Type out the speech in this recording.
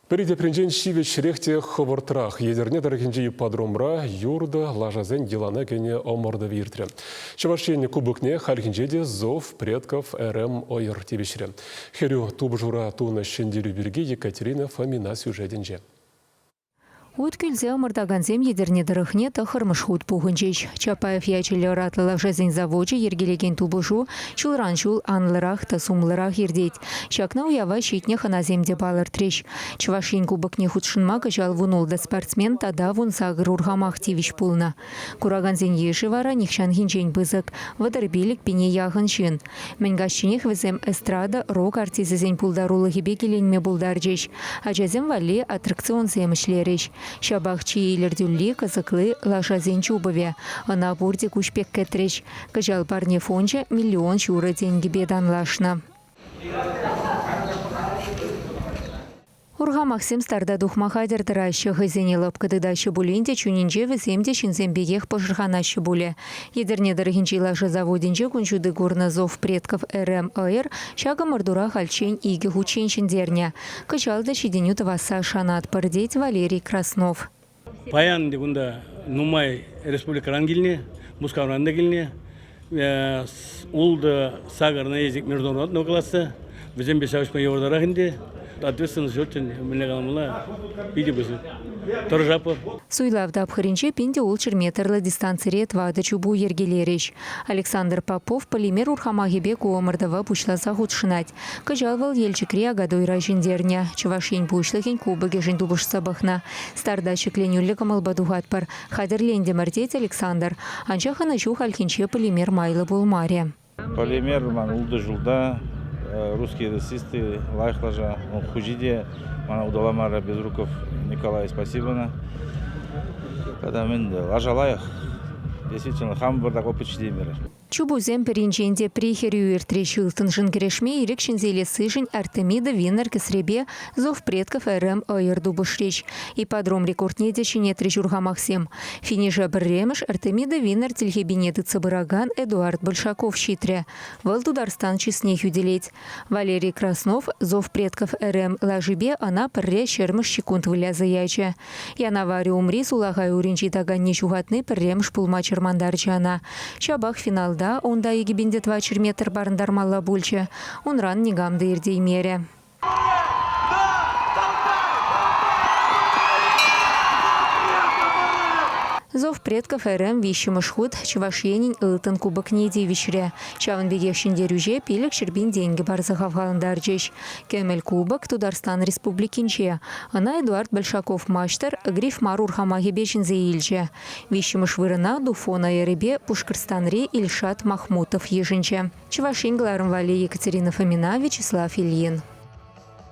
Переде принжен шивет шрехте ховартрах. Едерне дорогинжи подромра юрда лажазен делана гене оморда виртре. Чавашенне кубокне хальгинжеде зов предков РМ ойр тебешре. Херю тубжура туна шенделю берге Екатерина Фомина сюжетенже. Уткельзе омырдаганзем едерне дырыхне тахырмыш худ пухынчеш. Чапаев ячелі ратлылах жазен заводжы ергелеген тубыжу, чулранчул анлырах та сумлырах ердеть. Чакна уява щитне ханаземде балыр треш. Чвашин кубокне худшынма качал вунулда спортсмен тада вун сагыр ургамах тивиш пулна. Кураганзен еші вара нихшан хинчен бызык, вадырбилік пене яғын шын. Менгашчинех візем эстрада рок артизізен пулдарулы хебе келенме булдаржеш. Ажазем вали аттракцион земішлереш. Шабахчи илердюлли кызыклы лашазен чубове. Ана бурди кушпек кетреш. Кажал парне фонче миллион шура деньги беданлашна. Урга Максим старда духмахадер дыращы хызене лапкадыдащы булинде чунинже віземде шинзембегех пожырханащы буле. Едерне дыргинчи лаша заводинже кунчуды горна зов предков РМ ОР шага мордура хальчень иге хученшин дерня. Качалда шиденю таваса шанат пардеть Валерий Краснов. Паян дегунда нумай республика рангильне, мускавранда гильне, улда сагарна язык международного класса, візембе савышма евродарахинде. Ответственность очень много видим торжапор. Суйлавда обхаринче пинде улчерметрлы дистанцире твада чубу ергелереш. Александр Попов полимер урхамагебе куомырдава пучласа худшынать. Кажалвал елчикре агадой райжендерня. Чувашень пушлыхень кубыге жендубыш сабахна. Старда чекленюлле камалбадугатпар. Хадерленде мартеть Александр. Анчаха начу хальхинче полимер майлы булмаре. Полимер улды жылда. Русские расисты, лайхлажа, хужиде, мана удаламара Безруков Николай, спасибо. Когда мы лажалаях, действительно, хам бардак опыт чдемера. Чубузем перинченде прихерюер трешилтын жингрешме ирекшензеле сыжень Артемида Винер кесребе зов предков РМ ойр дубышреч. И подром рекорднеде чине трежурга Максим. Финиша бремеш Артемида Винер тельхебинеты цабыраган Эдуард Большаков щитре. Валдударстан честней уделеть. Валерий Краснов зов предков РМ лажибе она пре шермыш секунд выляза яча. Я наваре умри сулагай уринчи таган нечугатны прем шпулма чермандарчана. Чабах финал да, онда егибинде 2 метр барындар малла бульче. Он ран негамды ирдей мере. Зов предков РМ вищемыш худ чувашенин ылтын кубок неде вишре. Чавын бегешін дерюже пелік шербин деньги барзахавгаландар жеш. Кемел кубок Тударстан республикинче. Ана Эдуард Большаков маштар гриф марур хамагебешін зейлже. Вищемыш вырына дуфона еребе Пушкарстанри Ильшат Махмутов ежінче. Чувашин Гларым Вали Екатерина Фомина, Вячеслав Ильин.